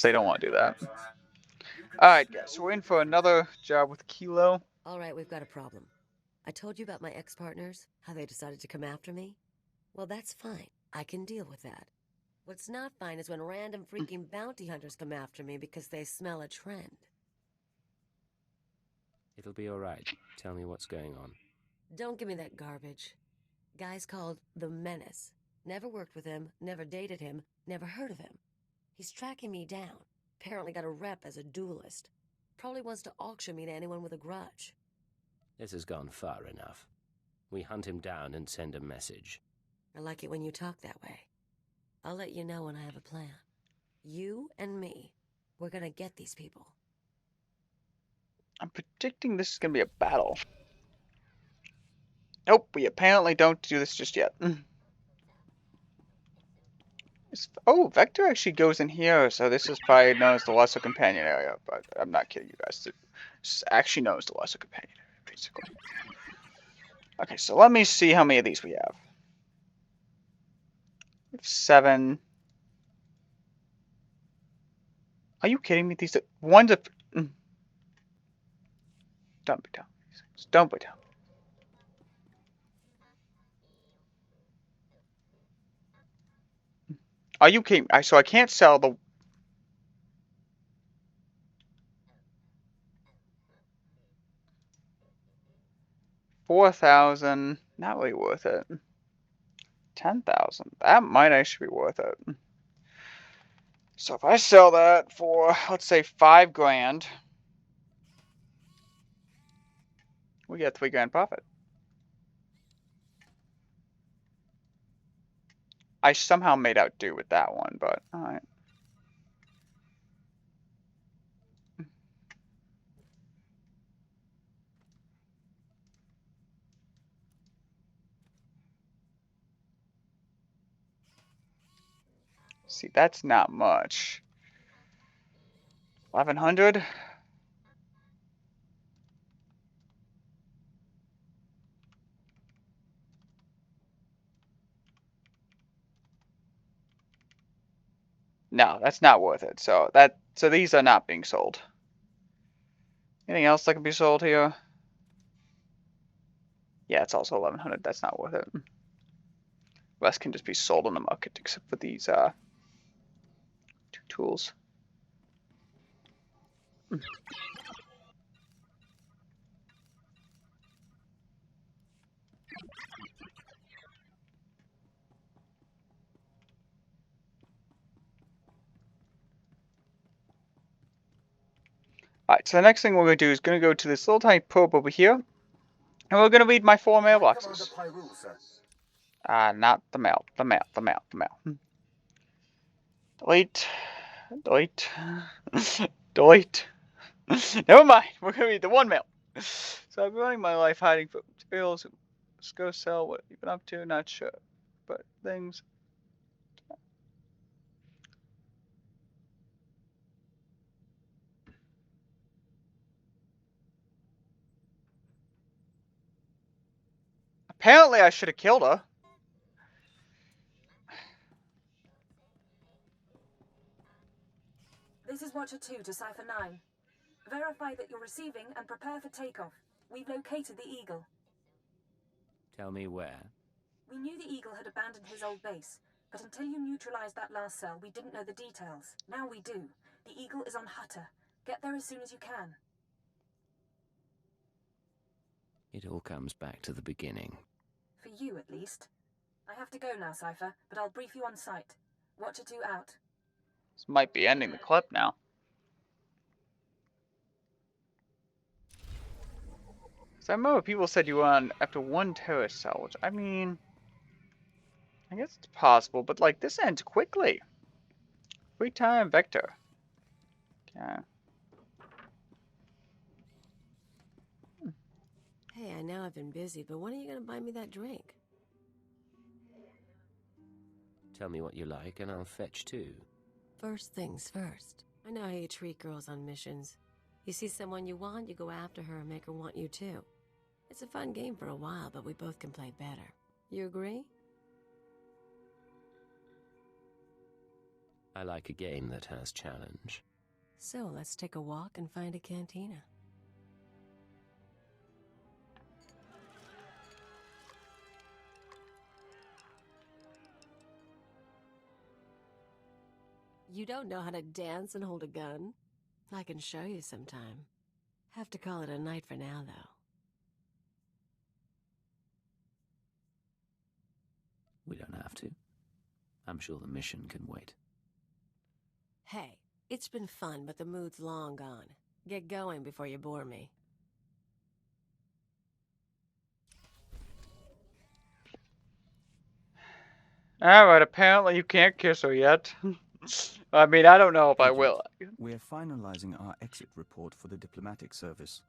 they don't want to do that. Alright, guys, so we're in for another job with Kilo. All right, we've got a problem. I told you about my ex-partners, how they decided to come after me? Well, that's fine. I can deal with that. What's not fine is when random freaking bounty hunters come after me because they smell a trend. It'll be all right. Tell me what's going on. Don't give me that garbage. Guy's called the Menace. Never worked with him, never dated him, never heard of him. He's tracking me down. Apparently got a rep as a duelist. Probably wants to auction me to anyone with a grudge. This has gone far enough. We hunt him down and send a message. I like it when you talk that way. I'll let you know when I have a plan. You and me, we're gonna get these people. I'm predicting this is going to be a battle. Nope, we apparently don't do this just yet. Oh, Vector actually goes in here, so this is probably known as the Lesser Companion area, but I'm not kidding you guys. This is actually known as the Lesser Companion area, basically. Okay, so let me see how many of these we have. We have 7. Are you kidding me? These are one's a. Don't be dumb. Don't be dumb. Are you kidding me? So I can't sell the. 4,000. Not really worth it. 10,000. That might actually be worth it. So if I sell that for, let's say, 5 grand, we get 3 grand profit. I somehow made out do with that one, but alright. See, that's not much. 1,100? No, that's not worth it. So these are not being sold. Anything else that can be sold here? Yeah, it's also 1,100. That's not worth it. Rest can just be sold on the market, except for these 2 tools. Alright, so the next thing we're going to do is going to go to this little tiny probe over here, and we're going to read my 4 mailboxes. Not the mail. The mail. Delete. Delete. Delete. Never mind. We're going to read the 1 mail. So I've been running my life hiding from materials. Let's go sell what you've been up to. Not sure. But things. Apparently I should have killed her. This is Watcher 2 to Cipher 9. Verify that you're receiving and prepare for takeoff. We've located the Eagle. Tell me where. We knew the Eagle had abandoned his old base, but until you neutralized that last cell, we didn't know the details. Now we do. The Eagle is on Hutter. Get there as soon as you can. It all comes back to the beginning. For you, at least. I have to go now, Cipher, but I'll brief you on site. Watcher 2 out. This might be ending the clip now. So I remember people said you won after 1 terrorist cell, which, I mean, I guess it's possible, but like this ends quickly. Free time Vector. Yeah. Hey, I know I've been busy, but when are you gonna buy me that drink? Tell me what you like and I'll fetch 2. First things first. I know how you treat girls on missions. You see someone you want, you go after her and make her want you too. It's a fun game for a while, but we both can play better. You agree? I like a game that has challenge. So let's take a walk and find a cantina. You don't know how to dance and hold a gun? I can show you sometime. Have to call it a night for now, though. We don't have to. I'm sure the mission can wait. Hey, it's been fun, but the mood's long gone. Get going before you bore me. Alright, apparently you can't kiss her yet. I mean, I don't know if I Agent, will. We're finalizing our exit report for the diplomatic service.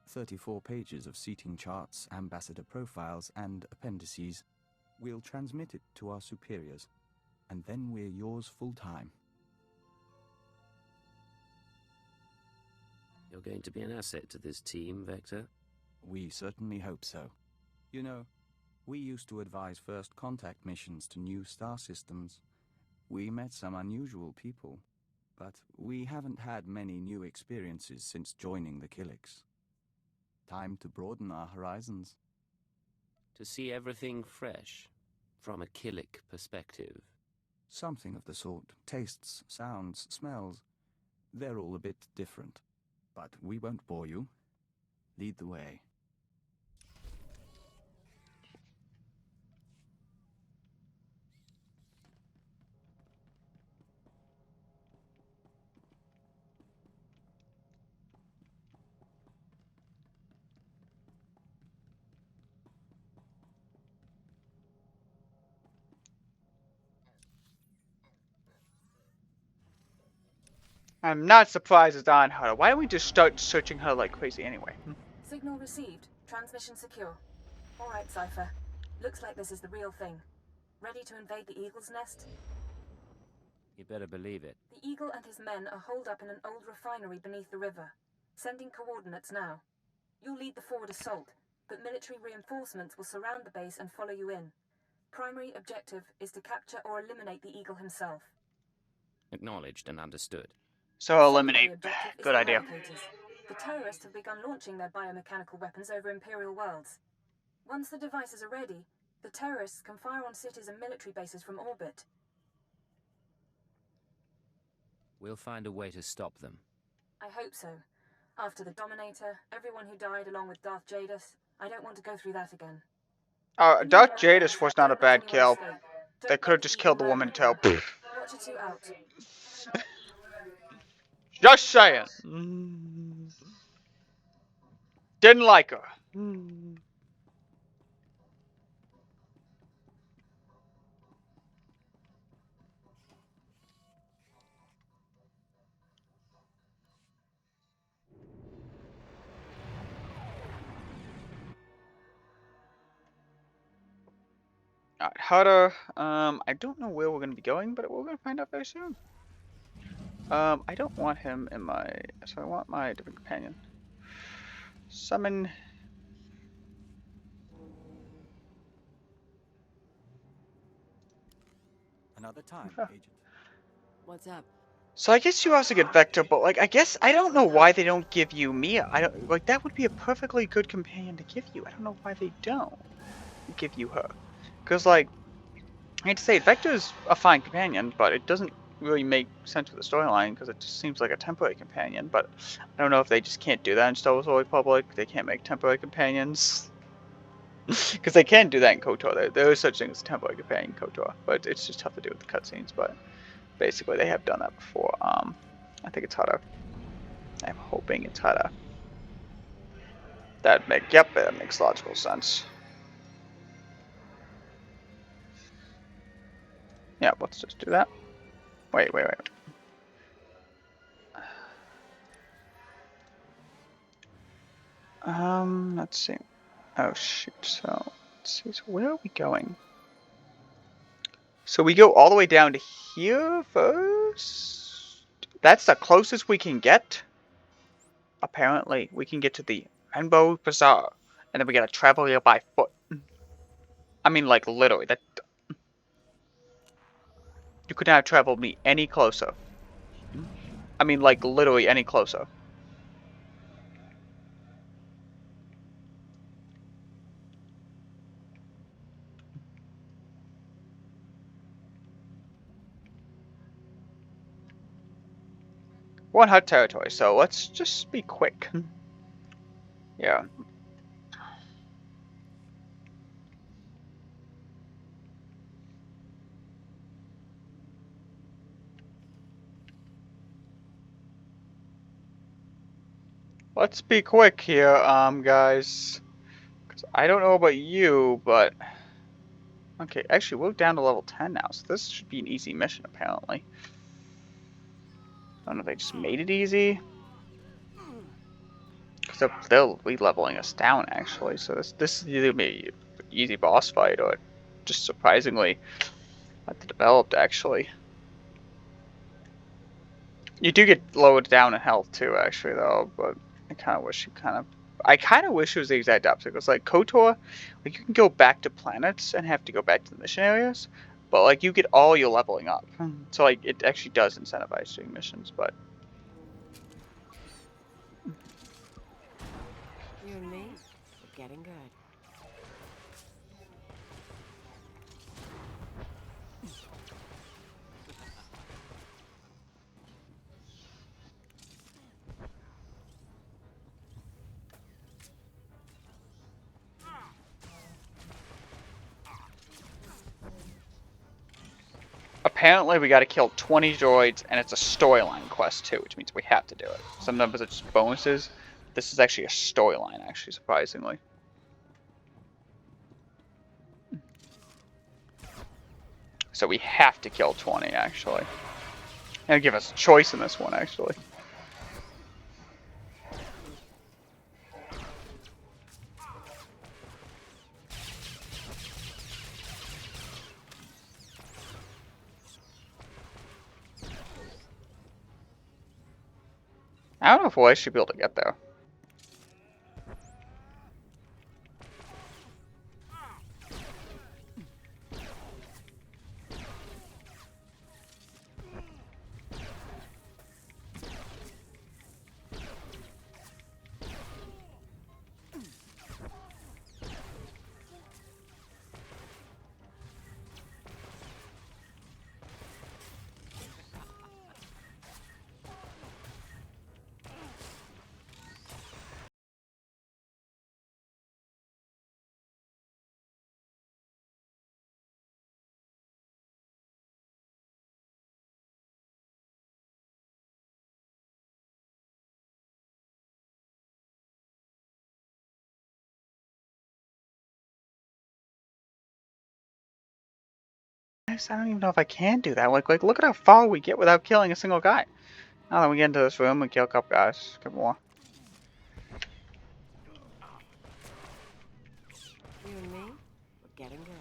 34 pages of seating charts, ambassador profiles, and appendices. We'll transmit it to our superiors, and then we're yours full-time. You're going to be an asset to this team, Vector? We certainly hope so. You know, we used to advise first contact missions to new star systems. We met some unusual people, but we haven't had many new experiences since joining the Killiks. Time to broaden our horizons. To see everything fresh, from a Killik perspective. Something of the sort. Tastes, sounds, smells. They're all a bit different. But we won't bore you. Lead the way. I'm not surprised it's on her. Why don't we just start searching her like crazy anyway? Signal received. Transmission secure. Alright, Cypher. Looks like this is the real thing. Ready to invade the Eagle's nest? You better believe it. The Eagle and his men are holed up in an old refinery beneath the river. Sending coordinates now. You'll lead the forward assault, but military reinforcements will surround the base and follow you in. Primary objective is to capture or eliminate the Eagle himself. Acknowledged and understood. So eliminate. Secondary objective is Good the idea. replicators. The terrorists have begun launching their biomechanical weapons over Imperial worlds. Once the devices are ready, the terrorists can fire on cities and military bases from orbit. We'll find a way to stop them. I hope so. After the Dominator, everyone who died along with Darth Jadus, I don't want to go through that again. Darth Jadus was not a bad kill. Don't They let could have the just Eagle killed the murder woman too. anyone. Watcher 2 out. Just saying. Didn't like her. Alright, Hutter. I don't know where we're gonna be going, but we're gonna find out very soon. I don't want him in my, so I want my different companion. Summon. Another time, Okay. Agent. What's up? So I guess you also get Vector, but like I guess I don't know why they don't give you Mia. I don't like that would be a perfectly good companion to give you. I don't know why they don't give you her, because like I hate to say it, Vector's a fine companion, but it doesn't really make sense for the storyline because it just seems like a temporary companion. But I don't know if they just can't do that in Star Wars: The Old Republic. They can't make temporary companions. Because they can do that in KOTOR. There is such thing as a temporary companion in KOTOR, but it's just tough to do with the cutscenes. But basically, they have done that before. I think it's Hutter. I'm hoping it's Hutter. That makes logical sense. Yeah, let's just do that. Wait. Let's see. Oh shoot. So let's see. So where are we going? So we go all the way down to here first. That's the closest we can get. Apparently, we can get to the Rainbow Bazaar, and then we gotta travel here by foot. I mean, like literally. You could not have traveled me any closer. I mean, like, literally any closer. We're on hut territory, so let's just be quick. Yeah. Let's be quick here, guys. 'Cause I don't know about you, but... Okay, actually, we're down to level 10 now, so this should be an easy mission, apparently. I don't know if they just made it easy. Because they're re-leveling us down, actually, so this is either be an easy boss fight, or just surprisingly developed, actually. You do get lowered down in health, too, actually, though, but I kind of wish it was the exact opposite. Because, like, KOTOR, like, you can go back to planets and have to go back to the mission areas, but, like, you get all your leveling up. So, like, it actually does incentivize doing missions, but... You and me, we're getting good. Apparently, we gotta kill 20 droids, and it's a storyline quest, too, which means we have to do it. Sometimes it's just bonuses. This is actually a storyline, actually, surprisingly. So we have to kill 20, actually. And give us a choice in this one, actually. I don't know if we'll actually be able to get there. I don't even know if I can do that. Like, look at how far we get without killing a single guy. Now that we get into this room, we kill a couple guys, a couple more. You and me, we're getting good.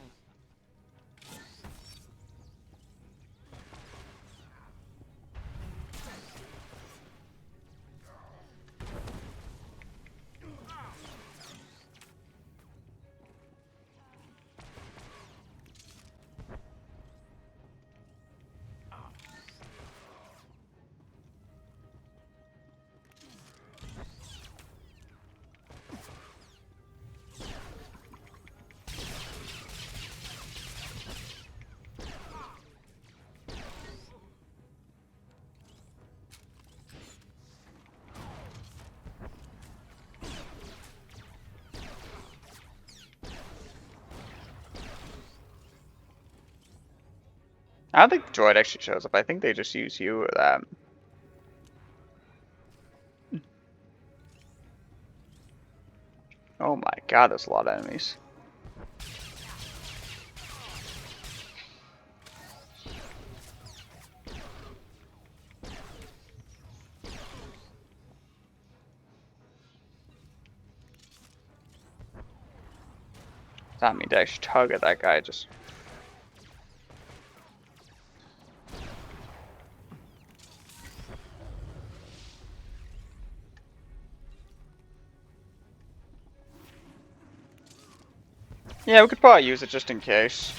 I don't think the droid actually shows up. I think they just use you or that. Oh my god, there's a lot of enemies. That means I should target that guy just. Yeah, we could probably use it just in case.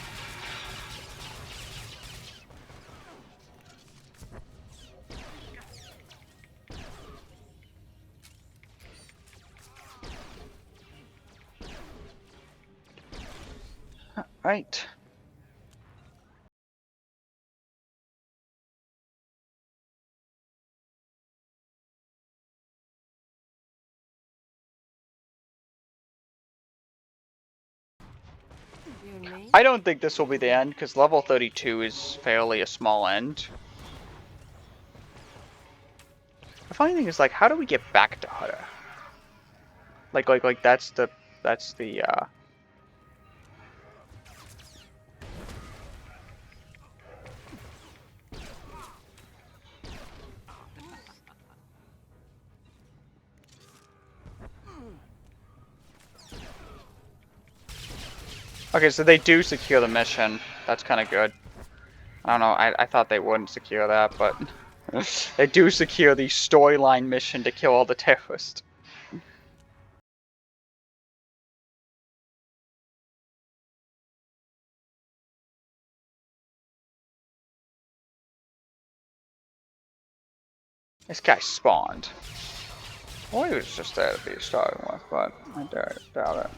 Right. You and me? I don't think this will be the end, because level 32 is fairly a small end. The funny thing is, like, how do we get back to Huda? Like that's the Okay, so they do secure the mission. That's kind of good. I don't know, I thought they wouldn't secure that, but they do secure the storyline mission to kill all the terrorists. This guy spawned. Well, he was just there to be starting with, but I doubt it.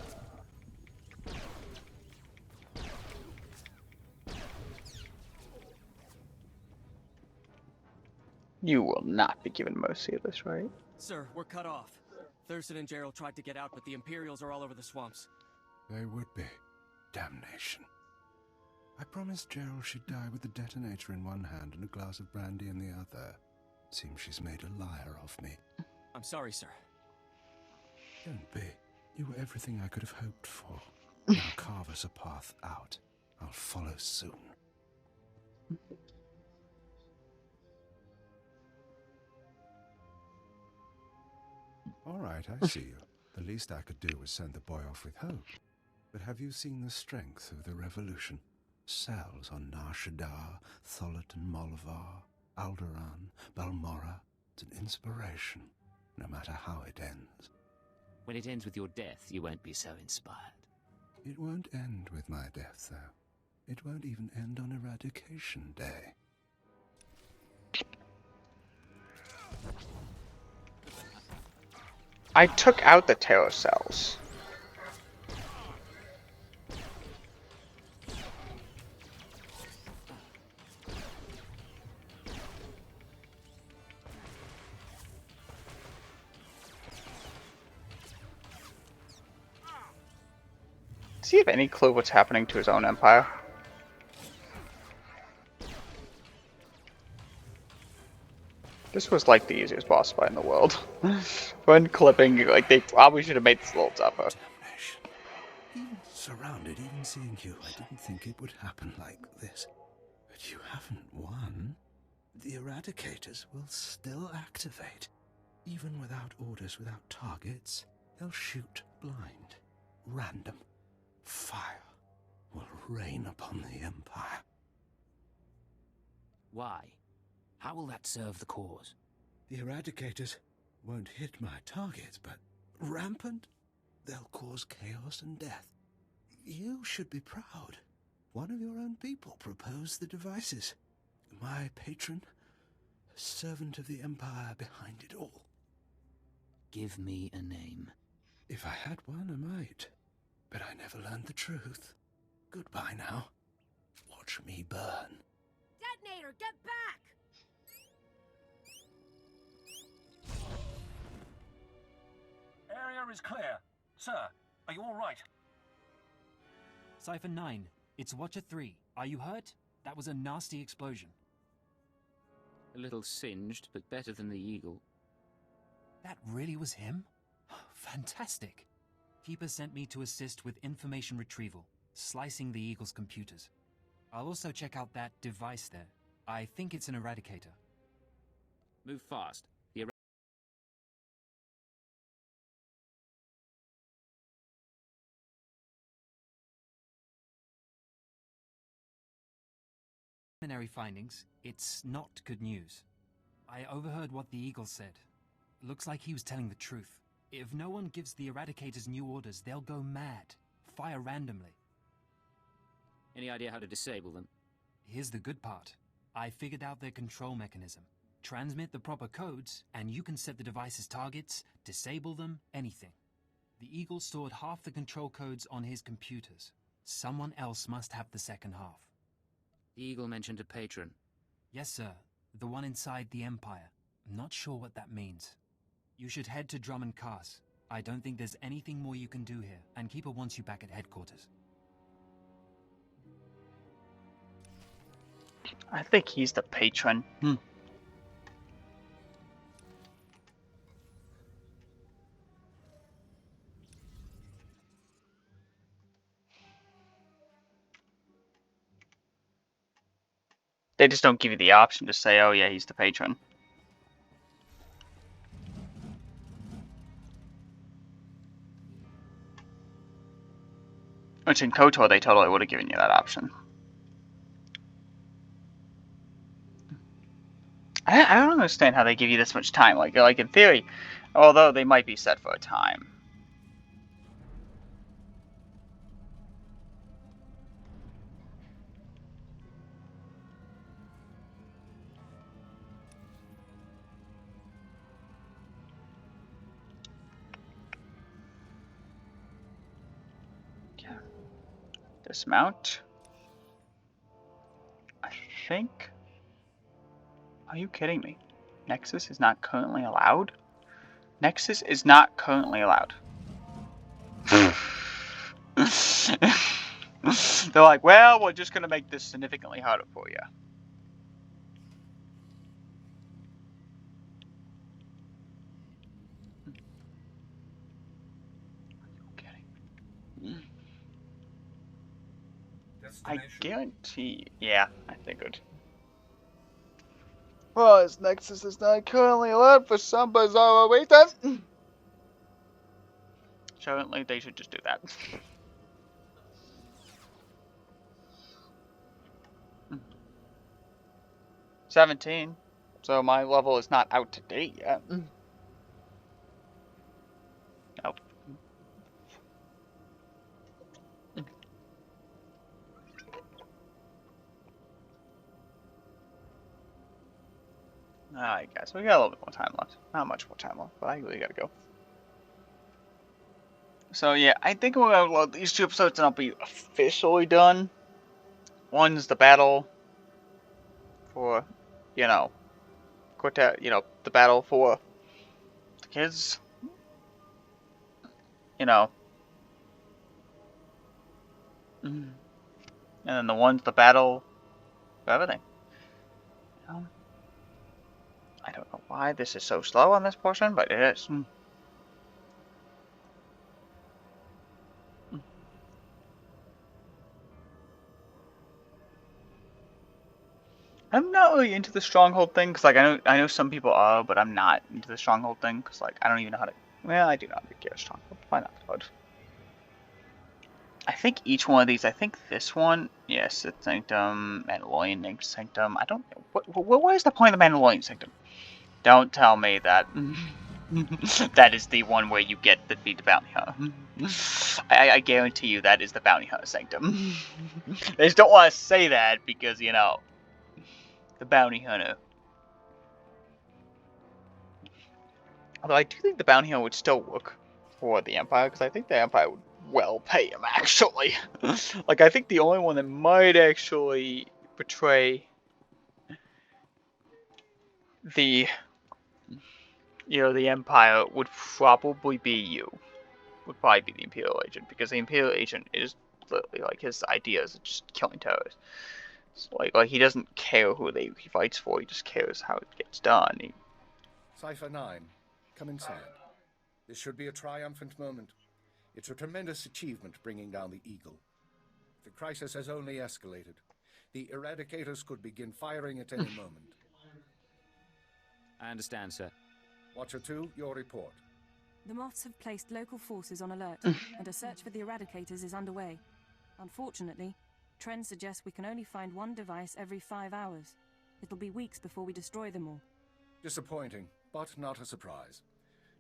You will not be given mercy of this, right? Sir, we're cut off. Thurston and Gerald tried to get out, but the Imperials are all over the swamps. They would be. Damnation. I promised Gerald she'd die with the detonator in one hand and a glass of brandy in the other. Seems she's made a liar of me. I'm sorry, sir. Don't be. You were everything I could have hoped for. Now carve us a path out. I'll follow soon. All right, I see you. The least I could do was send the boy off with hope. But have you seen the strength of the revolution? Cells on Nar Shaddaa, Tholitan Molvar, Alderaan, Balmorra. It's an inspiration, no matter how it ends. When it ends with your death, you won't be so inspired. It won't end with my death, though. It won't even end on Eradication Day. I took out the terror cells. Does he have any clue what's happening to his own empire? This was like the easiest boss fight in the world. When clipping, like they probably should have made this a little tougher. Damnation. Even surrounded, even seeing you, I didn't think it would happen like this. But you haven't won. The Eradicators will still activate. Even without orders, without targets, they'll shoot blind. Random. Fire will rain upon the Empire. Why? How will that serve the cause? The Eradicators won't hit my targets, but rampant, they'll cause chaos and death. You should be proud. One of your own people proposed the devices. My patron, a servant of the Empire behind it all. Give me a name. If I had one, I might. But I never learned the truth. Goodbye now. Watch me burn. Detonator, get back! Area is clear. Sir, are you all right? Cypher 9, it's Watcher 3. Are you hurt? That was a nasty explosion. A little singed, but better than the Eagle. That really was him? Fantastic. Keeper sent me to assist with information retrieval, slicing the Eagle's computers. I'll also check out that device there. I think it's an Eradicator. Move fast. The Preliminary findings, it's not good news. I overheard what the Eagle said. Looks like he was telling the truth. If no one gives the Eradicators new orders, they'll go mad. Fire randomly. Any idea how to disable them? Here's the good part. I figured out their control mechanism. Transmit the proper codes, and you can set the device's targets, disable them, anything. The Eagle stored half the control codes on his computers. Someone else must have the second half. The Eagle mentioned a patron. Yes, sir. The one inside the Empire. I'm not sure what that means. You should head to Drummond Cars. I don't think there's anything more you can do here, and Keeper wants you back at headquarters. I think he's the patron. They just don't give you the option to say, oh yeah, he's the patron. Which in KOTOR they totally would have given you that option. I don't understand how they give you this much time. Like in theory, although they might be set for a time. Yeah. Dismount. I think. Are you kidding me? Nexus is not currently allowed? Nexus is not currently allowed. They're like, well, we're just going to make this significantly harder for you. Are you kidding? I guarantee. Yeah, I figured. Well, as Nexus is not currently allowed for some bizarre reason. Certainly, they should just do that. 17. So my level is not out to date yet. Nope. Alright guys, we got a little bit more time left. Not much more time left, but I really gotta go. So yeah, I think we're gonna load these 2 episodes and I'll be officially done. One's the battle for, you know, Quartet, you know, the battle for the kids. You know. And then the one's the battle for everything. You know? I don't know why this is so slow on this portion, but it is. I'm not really into the stronghold thing, cause like I know some people are, but I'm not into the stronghold thing, cause like I don't even know how to. Well, I do know how to get a stronghold. Why not? Hard. I think each one of these. I think this one, yes, it's Sanctum, Mandalorian Sanctum. I don't. What is the point of the Mandalorian Sanctum? Don't tell me that. That is the one where you get to be the bounty hunter. I guarantee you that is the bounty hunter Sanctum. They just don't want to say that because you know. The bounty hunter. Although I do think the bounty hunter would still work for the Empire, because I think the Empire would well pay him, actually. Like, I think the only one that might actually betray the, you know, the Empire would probably be you. Would probably be the Imperial Agent, because the Imperial Agent is literally, like, his idea is just killing terrorists. So, like he doesn't care who he fights for, he just cares how it gets done. Cypher 9, come inside. This should be a triumphant moment. It's a tremendous achievement bringing down the Eagle. The crisis has only escalated. The Eradicators could begin firing at any moment. I understand, sir. Watcher 2, your report. The Moths have placed local forces on alert, and a search for the Eradicators is underway. Unfortunately, trends suggest we can only find one device every 5 hours. It'll be weeks before we destroy them all. Disappointing, but not a surprise.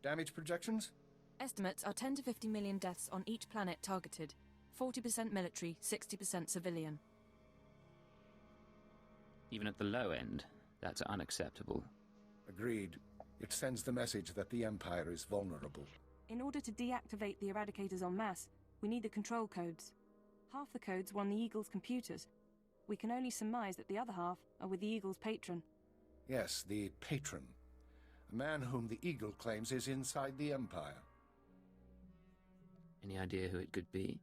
Damage projections? Estimates are 10 to 50 million deaths on each planet targeted. 40% military, 60% civilian. Even at the low end, that's unacceptable. Agreed. It sends the message that the Empire is vulnerable. In order to deactivate the Eradicators en masse, we need the control codes. Half the codes were on the Eagle's computers. We can only surmise that the other half are with the Eagle's patron. Yes, the patron. A man whom the Eagle claims is inside the Empire. Any idea who it could be?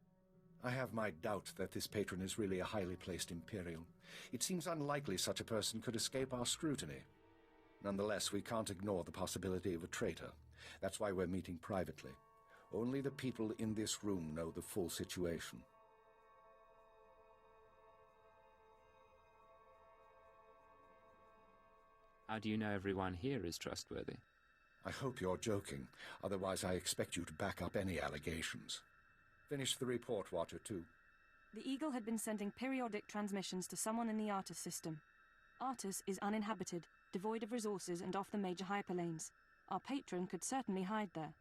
I have my doubt that this patron is really a highly placed Imperial. It seems unlikely such a person could escape our scrutiny. Nonetheless, we can't ignore the possibility of a traitor. That's why we're meeting privately. Only the people in this room know the full situation. How do you know everyone here is trustworthy? I hope you're joking. Otherwise, I expect you to back up any allegations. Finish the report, Watcher 2. The Eagle had been sending periodic transmissions to someone in the Artus system. Artus is uninhabited, devoid of resources and off the major hyperlanes. Our patron could certainly hide there.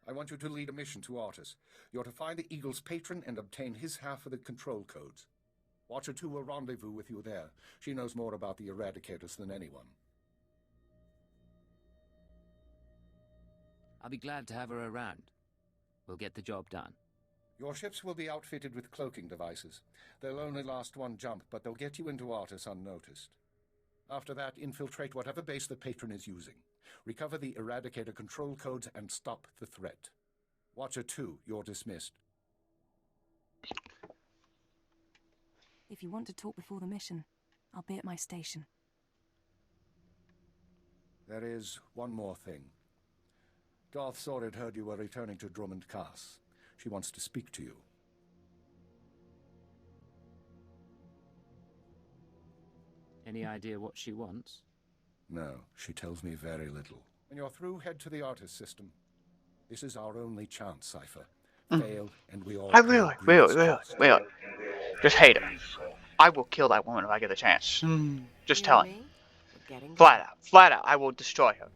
I want you to lead a mission to Artus. You're to find the Eagle's patron and obtain his half of the control codes. Watcher 2 will rendezvous with you there. She knows more about the Eradicators than anyone. I'll be glad to have her around. We'll get the job done. Your ships will be outfitted with cloaking devices. They'll only last one jump, but they'll get you into Artus unnoticed. After that, infiltrate whatever base the patron is using. Recover the Eradicator control codes and stop the threat. Watcher 2, you're dismissed. If you want to talk before the mission, I'll be at my station. There is one more thing. Darth Zorid heard you were returning to Drummond Cass. She wants to speak to you. Any idea what she wants? No, she tells me very little. When you're through, head to the Artus system. This is our only chance, Cypher. Fail, and we all... I really just hate her. I will kill that woman if I get the chance. Just telling you. Flat out, I will destroy her.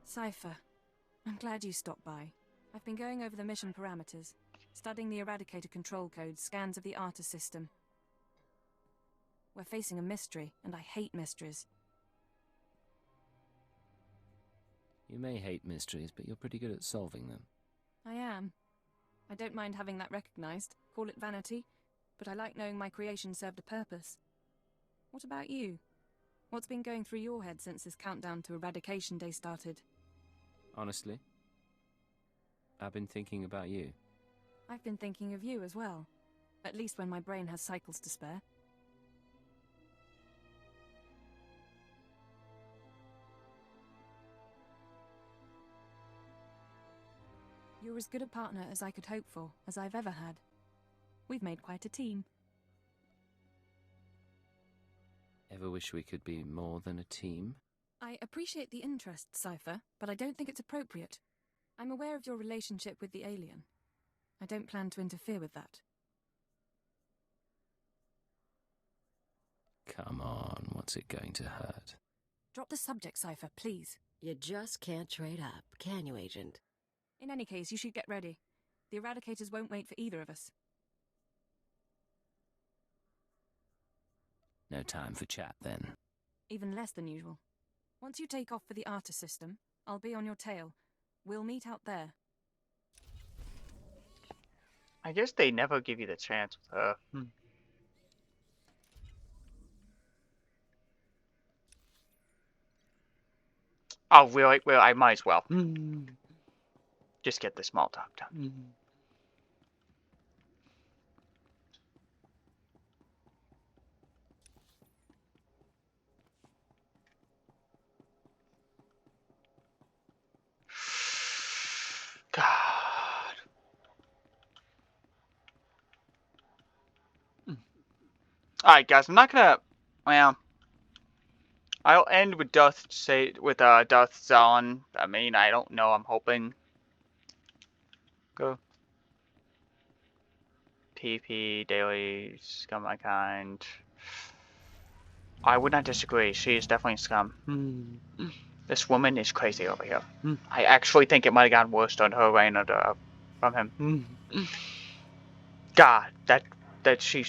Cypher, I'm glad you stopped by. I've been going over the mission parameters, studying the Eradicator control codes, scans of the Artus system. We're facing a mystery, and I hate mysteries. You may hate mysteries, but you're pretty good at solving them. I am. I don't mind having that recognized. Call it vanity, but I like knowing my creation served a purpose. What about you? What's been going through your head since this countdown to Eradication Day started? Honestly, I've been thinking about you. I've been thinking of you as well. At least when my brain has cycles to spare. You're as good a partner as I could hope for, as I've ever had. We've made quite a team. Ever wish we could be more than a team? I appreciate the interest, Cypher, but I don't think it's appropriate. I'm aware of your relationship with the alien. I don't plan to interfere with that. Come on, what's it going to hurt? Drop the subject, Cypher, please. You just can't trade up, can you, Agent? In any case, you should get ready. The Eradicators won't wait for either of us. No time for chat, then. Even less than usual. Once you take off for the Artus system, I'll be on your tail. We'll meet out there. I guess they never give you the chance with her. Oh, really? Well, I might as well. Just get the small talk done. God. Alright, guys, I'm not gonna. Well, I'll end with Darth Zahn. I mean, I don't know. I'm hoping. Go. PP, Daily, Scum My Kind. I would not disagree. She is definitely scum. This woman is crazy over here. I actually think it might have gotten worse on her reign from him. God, that she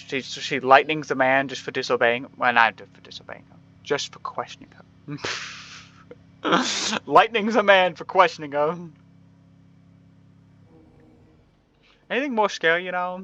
lightnings the man just for disobeying. Well, not for disobeying her, just for questioning her. Lightning's a man for questioning her. Anything more scary, you know?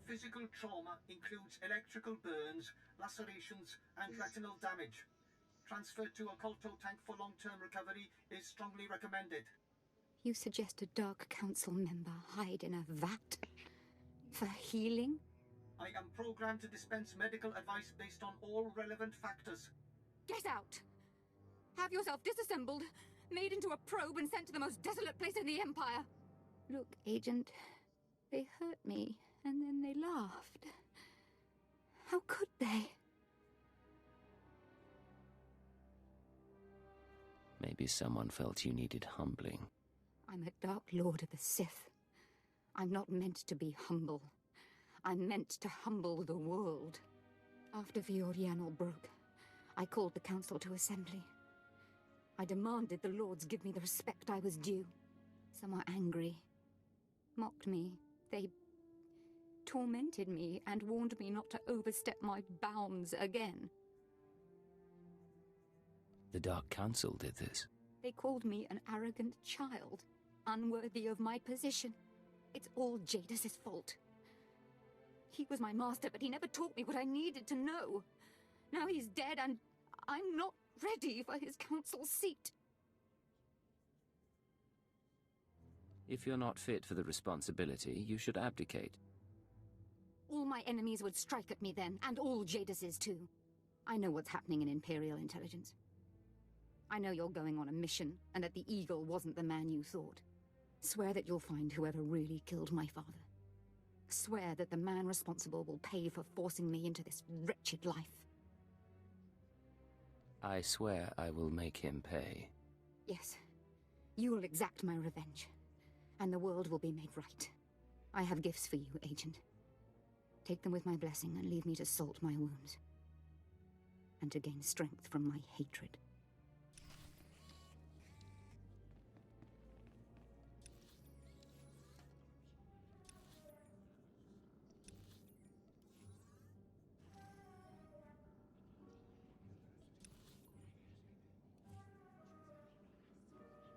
Physical trauma includes electrical burns, lacerations, and retinal damage. Transfer to a Colto tank for long-term recovery is strongly recommended. You suggest a Dark Council member hide in a vat? For healing? I am programmed to dispense medical advice based on all relevant factors. Get out! Have yourself disassembled, made into a probe and sent to the most desolate place in the Empire! Look, Agent, they hurt me, and then they laughed. How could they? Maybe someone felt you needed humbling. I'm a Dark Lord of the Sith. I'm not meant to be humble. I'm meant to humble the world. After Viorianal broke, I called the Council to assembly. I demanded the Lords give me the respect I was due. Some were angry, mocked me. They tormented me and warned me not to overstep my bounds again. The Dark Council did this. They called me an arrogant child, unworthy of my position. It's all Jadis' fault. He was my master, but he never taught me what I needed to know. Now he's dead, and I'm not ready for his council seat. If you're not fit for the responsibility, you should abdicate. All my enemies would strike at me then, and all Jadis's too. I know what's happening in Imperial intelligence. I know you're going on a mission, and that the Eagle wasn't the man you thought. Swear that you'll find whoever really killed my father. Swear that the man responsible will pay for forcing me into this wretched life. I swear I will make him pay. Yes. You will exact my revenge, and the world will be made right. I have gifts for you, Agent. Take them with my blessing and leave me to salt my wounds, and to gain strength from my hatred.